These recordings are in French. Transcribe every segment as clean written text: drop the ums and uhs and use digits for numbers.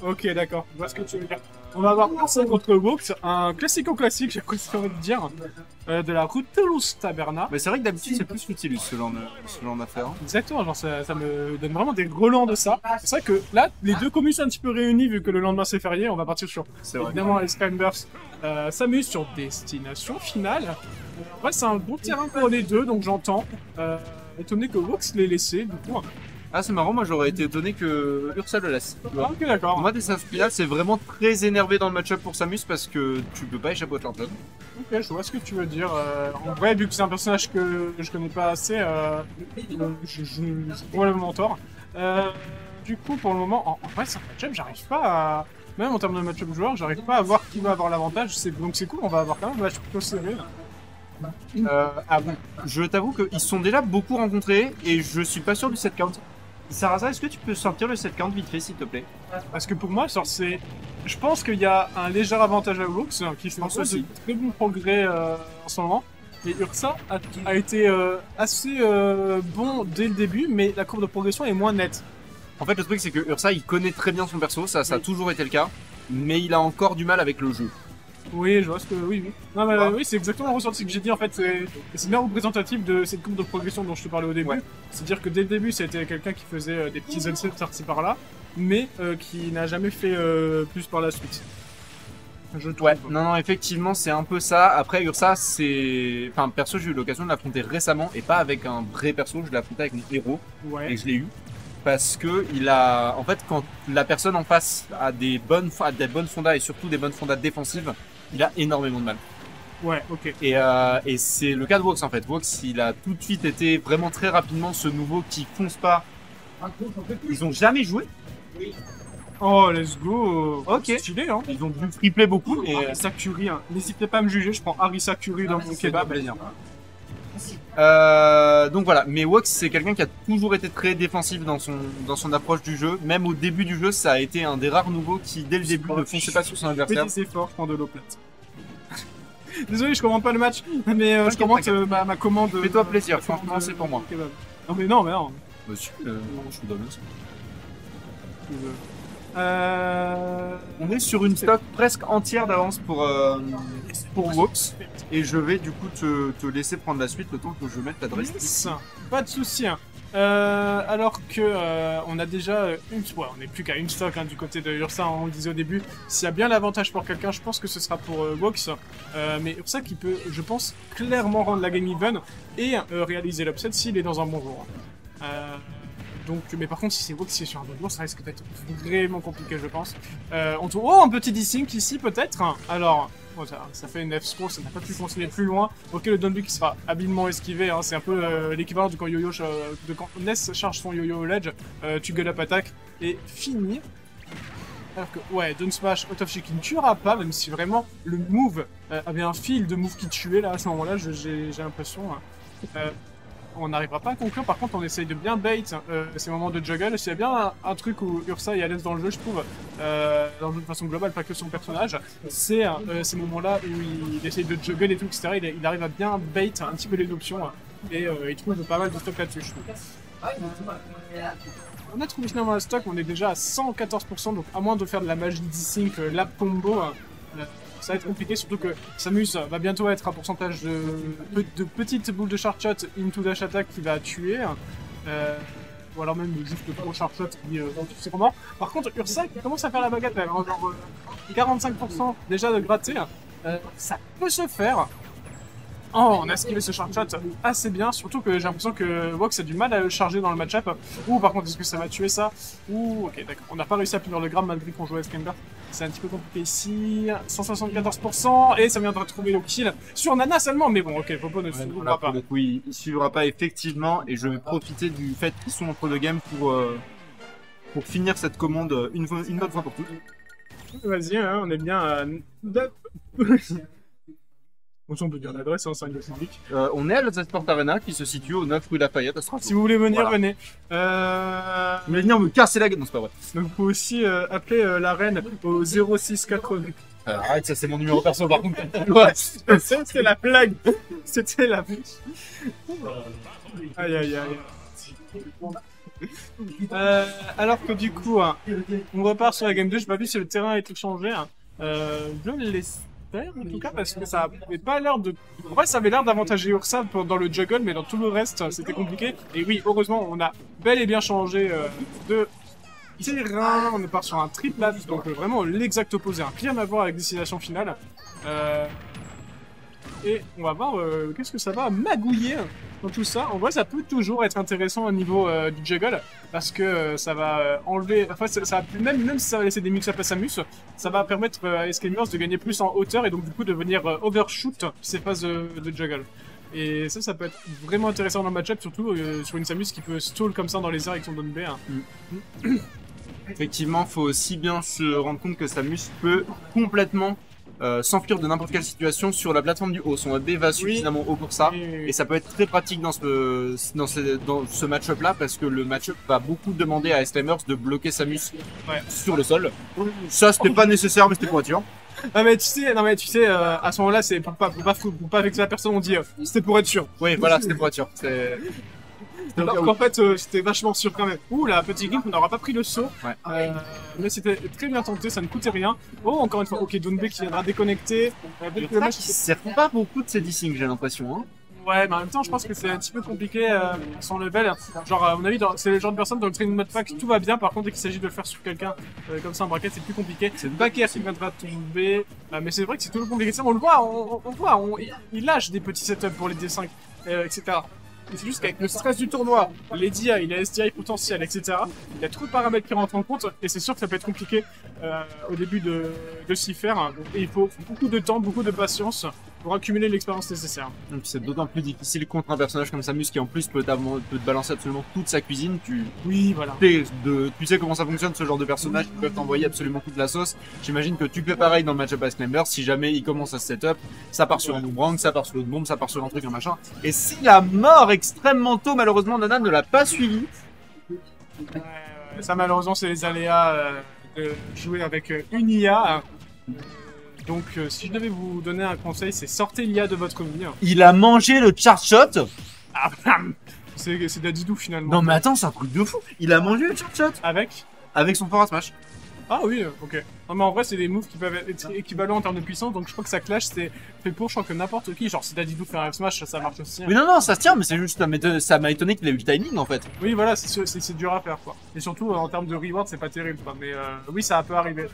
Ok, d'accord, je vois ce que tu veux dire. On va avoir Ursa contre Vox, un classico-classique, j'ai presque envie de dire, de la route Toulouse-Taberna. Mais c'est vrai que d'habitude, c'est plus Nautilus, ce genre d'affaires. Exactement, genre ça me donne vraiment des relents de ça. C'est vrai que là, les deux communes sont un petit peu réunies vu que le lendemain c'est férié, on va partir sur Vrai. évidemment les Skyburst s'amusent sur Destination Finale. Ouais, c'est un bon terrain pour les deux, donc j'entends. Étonné que Vox l'ait laissé, du coup. Ah, c'est marrant, moi j'aurais été étonné que Ursa le laisse. Ah, ok, d'accord. Moi, Destination Finale, c'est vraiment très énervé dans le match-up pour Samus parce que tu peux pas échapper au champion. Ok, je vois ce que tu veux dire. En vrai, vu que c'est un personnage que je connais pas assez, je probablement tort. Du coup, pour le moment, en vrai, c'est un match-up, j'arrive pas à. Même en termes de match-up joueur, j'arrive pas à voir qui va avoir l'avantage. Donc c'est cool, on va avoir quand même un match plutôt serré. Ah bon, je t'avoue qu'ils se sont déjà beaucoup rencontrés et je suis pas sûr du set count. Sarasa, est-ce que tu peux sortir le set count vite fait, s'il te plaît? Parce que pour moi, genre, c'est. Je pense qu'il y a un léger avantage à Vox qui fait pense de aussi. très bons progrès en ce moment. Et Ursa a été assez bon dès le début, mais la courbe de progression est moins nette. En fait, le truc, c'est que Ursa, il connaît très bien son perso, ça a Oui. toujours été le cas, mais il a encore du mal avec le jeu. Oui, je vois ce que. Oui, oui. Non, mais Ouais. oui, c'est exactement le ressenti que j'ai dit en fait. C'est bien représentatif de cette courbe de progression dont je te parlais au début. Ouais. C'est-à-dire que dès le début, c'était quelqu'un qui faisait des petits unsets par-ci par-là, mais qui n'a jamais fait plus par la suite. Je trouve. Ouais, non, effectivement, c'est un peu ça. Après, Ursa, c'est. Enfin, perso, j'ai eu l'occasion de l'affronter récemment et pas avec un vrai perso, je l'ai affronté avec mon héros Ouais. et je l'ai eu. Parce que il a. En fait, quand la personne en face a des bonnes fondas et surtout des bonnes fondas défensives, il a énormément de mal. Ouais, ok. Et c'est le cas de Vox en fait. Vox, il a tout de suite été vraiment très rapidement ce nouveau qui fonce pas. Ils ont jamais joué. Oh, let's go. Ok. Stylé, hein. Ils ont dû tripler beaucoup. Et Arisa Curie, hein. N'hésitez pas à me juger, je prends Arisa Curie dans mon kebab. donc voilà. Mais Vox, c'est quelqu'un qui a toujours été très défensif dans son approche du jeu. Même au début du jeu, ça a été un des rares nouveaux qui, dès le début, ne fonçait pas sur son Fais adversaire. des efforts, je prends de l'eau plate. Désolé, je commande pas le match, mais je T'inquiète, commande t'inquiète. ma commande. Fais-toi plaisir, franchement, c'est pour moi. Kebab. Non, mais non. Monsieur, je vous donne ça. On est sur une stock presque entière d'avance pour Vox. Et je vais du coup te laisser prendre la suite le temps que je mette l'adresse ici. Pas de souci. Hein. Alors que on a déjà on n'est plus qu'à une stock hein, du côté de Ursa, on le disait au début. S'il y a bien l'avantage pour quelqu'un, je pense que ce sera pour Vox. Mais Ursa qui peut, je pense, clairement rendre la game even et réaliser l'upset s'il est dans un bon jour. Donc, mais par contre, si c'est Vox qui est sur un bon jour, ça risque d'être vraiment compliqué, je pense. Oh, un petit desync ici, peut-être. Alors, bon, ça fait une F-scroll, ça n'a pas pu continuer plus loin. Ok, le downbeat qui sera habilement esquivé, hein, c'est un peu l'équivalent de quand quand Ness charge son yo-yo au ledge, tu gueules up attaque et fini. Alors que, ouais, Down Smash, Out of Shield qui ne tuera pas, même si vraiment le move avait un fil de move qui tuait là, à ce moment-là, j'ai l'impression. On n'arrivera pas à conclure, par contre on essaye de bien bait ces moments de juggle. S'il y a bien un truc où Ursa est à l'aise dans le jeu, je trouve, dans le jeu de façon globale, pas que son personnage, c'est ces moments-là où il essaye de juggle et tout, etc. Il arrive à bien bait un petit peu les options et il trouve pas mal de stock là-dessus, je trouve. On a trouvé finalement un stock, on est déjà à 114%, donc à moins de faire de la magie desync, lap combo, ça va être compliqué, surtout que Samus va bientôt être un pourcentage de petites boules de charge shot into dash attack qui va tuer. Ou alors même juste le gros charge shot qui c'est comment. Par contre, Ursa qui commence à faire la bagatelle, hein, genre 45% déjà de gratter, ça peut se faire. Oh, on a esquivé ce charge shot assez bien, surtout que j'ai l'impression que Vox a du mal à le charger dans le match-up. Ou par contre, est-ce que ça va tuer ça? Ou ok, d'accord. On n'a pas réussi à punir le grab malgré qu'on jouait à Skymber. C'est un petit peu compliqué ici. 174%, et ça vient de retrouver le kill sur Nana seulement. Mais bon, ok, Popo ne suivra pas. Oui, il suivra pas effectivement, et je vais profiter du fait qu'ils sont entre deux games pour finir cette commande une bonne fois pour toutes. Vas-y, hein, on est bien à... On peut dire l'adresse, hein, c'est un lieu public. On est à l'Outset Sport Arena qui se situe au 9 rue Lafayette à Strasbourg. Si vous voulez venir, Voilà. venez. Vous voulez venir me casser la gueule? Non, c'est pas vrai. Donc vous pouvez aussi appeler la reine au 0680. Arrête, ça c'est mon numéro perso par contre. Ouais. C'était la blague. C'était la blague. Aïe aïe aïe. Alors que du coup, hein, on repart sur la game 2. J'ai pas vu si le terrain a été changé. Hein. Je l'espère en tout cas parce que ça avait pas l'air de. En vrai, ça avait l'air d'avantager Ursa dans le juggle, mais dans tout le reste, c'était compliqué. Et oui, heureusement, on a bel et bien changé de terrain. On est part sur un triple axe, donc vraiment l'exact opposé. Rien à voir avec destination finale. Et on va voir qu'est-ce que ça va magouiller dans tout ça. En vrai, ça peut toujours être intéressant au niveau du juggle, parce que ça va enlever... Enfin, ça va, même si ça va laisser des mix-up à Samus, ça va permettre à Escamers de gagner plus en hauteur, et donc du coup de venir overshoot ces phases de juggle. Et ça peut être vraiment intéressant dans le match-up, surtout sur une Samus qui peut stall comme ça dans les airs avec son down B. Hein. Effectivement, faut aussi bien se rendre compte que Samus peut complètement s'enfuir de n'importe quelle situation sur la plateforme du haut. Son AB va suffisamment haut pour ça, et ça peut être très pratique dans ce match-up là, parce que le match-up va beaucoup demander à Slamers de bloquer Samus sur le sol. Ça, c'était pas nécessaire, mais c'était pour être sûr. Non mais tu sais, à ce moment-là, c'est pour pas vexer la personne, on dit c'était pour être sûr. Oui, voilà, c'était pour être sûr. Alors qu'en fait, j'étais vachement sûr quand même. Ouh, la petite game, on n'aura pas pris le saut. Ouais. Mais c'était très bien tenté, ça ne coûtait rien. Oh, encore une fois, ok, Dounbe qui viendra déconnecter. Le match qui sert pas beaucoup de ces D-Sync, j'ai l'impression. Hein. Ouais, mais en même temps, je pense que c'est un petit peu compliqué son level. Genre, à mon avis, c'est le genre de personne dans le training mode pack, tout va bien. Par contre, dès qu'il s'agit de le faire sur quelqu'un comme ça en bracket, c'est plus compliqué. C'est le backer qui viendra tomber. Mais c'est vrai que c'est toujours compliqué. On le voit, on voit, il lâche des petits setups pour les D5, etc. Et c'est juste qu'avec le stress du tournoi, les DI, il a SDI potentiel, etc. Il y a trop de paramètres qui rentrent en compte, et c'est sûr que ça peut être compliqué au début de s'y faire. Et il faut beaucoup de temps, beaucoup de patience pour accumuler l'expérience nécessaire. Donc c'est d'autant plus difficile contre un personnage comme Samus qui en plus peut te balancer absolument toute sa cuisine. Oui, voilà. Tu sais comment ça fonctionne, ce genre de personnages qui peuvent t'envoyer absolument toute la sauce. J'imagine que tu fais pareil dans le match-up à Climber. Si jamais il commence à se setup, ça part sur un boomerang, ça part sur l'autre bombe, ça part sur un truc, un machin. Et si la mort extrêmement tôt, malheureusement, Nana ne l'a pas suivi. Ça, malheureusement, c'est les aléas de jouer avec une IA. Donc, si je devais vous donner un conseil, c'est sortez l'IA de votre vie. Il a mangé le charge shot. Ah, c'est Dadidou finalement. Non, mais attends, c'est un truc de fou. Il a mangé le charge shot. Avec son forward smash. Ah oui, ok. Non, mais en vrai, c'est des moves qui peuvent être équivalents en termes de puissance, donc je crois que ça clash, c'est fait pour, je crois que n'importe qui. Genre, si Dadidou fait un F-Smash, ça marche aussi. Hein. Mais non, ça se tient, mais c'est juste, ça m'a étonné qu'il ait eu le timing en fait. Oui, voilà, c'est dur à faire quoi. Et surtout, en termes de reward, c'est pas terrible quoi. Mais oui, ça peut arriver.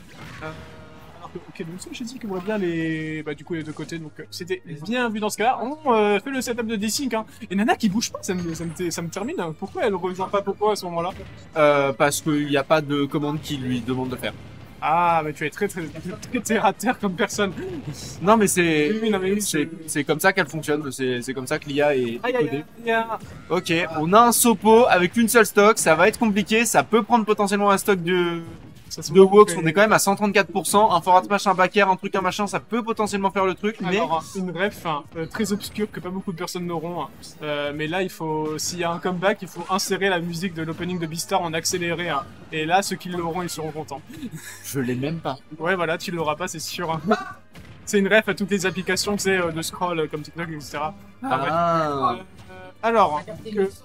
Ok, donc ça, j'ai dit qu'on voit bien du coup, les deux côtés, donc c'était bien vu dans ce cas-là. On fait le setup de D-Sync, hein. Et Nana qui bouge pas, ça me termine. Pourquoi elle rejoint pas Popo à ce moment-là? Parce qu'il n'y a pas de commande qui lui demande de faire. Ah, mais tu es très terre à terre comme personne. Non, mais c'est comme ça qu'elle fonctionne, c'est comme ça que l'IA est codée. Ok, on a un Sopo avec une seule stock, ça va être compliqué, ça peut prendre potentiellement un stock de Wox, on est quand même à 134%, un forward smash, un backer, un truc, un machin, ça peut potentiellement faire le truc, mais... Alors, une ref très obscure que pas beaucoup de personnes n'auront, mais là, s'il y a un comeback, il faut insérer la musique de l'opening de Beastar en accéléré, hein. Et là, ceux qui l'auront, ils seront contents. Je l'ai même pas. Ouais, voilà, tu l'auras pas, c'est sûr. C'est une ref à toutes les applications, tu sais, de scroll, comme TikTok, etc. Alors,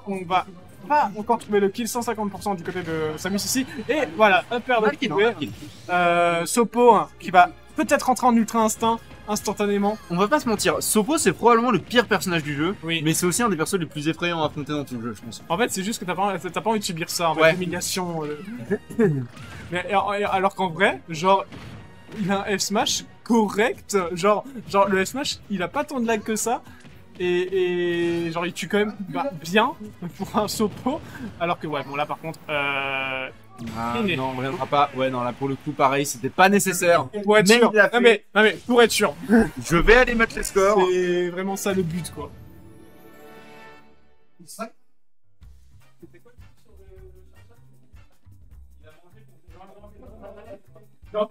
on va pas encore trouver le kill, 150% du côté de Samus ici, et voilà, un paire de kill. Sopo, hein, qui va peut-être rentrer en ultra instinct instantanément. On va pas se mentir, Sopo c'est probablement le pire personnage du jeu, oui. Mais c'est aussi un des persos les plus effrayants à affronter dans tout le jeu, je pense. En fait, c'est juste que t'as pas envie de subir ça, en fait, l'humiliation. Mais alors qu'en vrai, genre, il a un F-Smash correct, genre le F-Smash, il a pas tant de lag que ça. Et genre il tue quand même bien pour un Sopo, alors que ouais bon là par contre non on reviendra pas, ouais non là pour le coup pareil c'était pas nécessaire pour être sûr. Non mais pour être sûr je vais aller mettre les scores, c'est vraiment ça le but quoi. Non,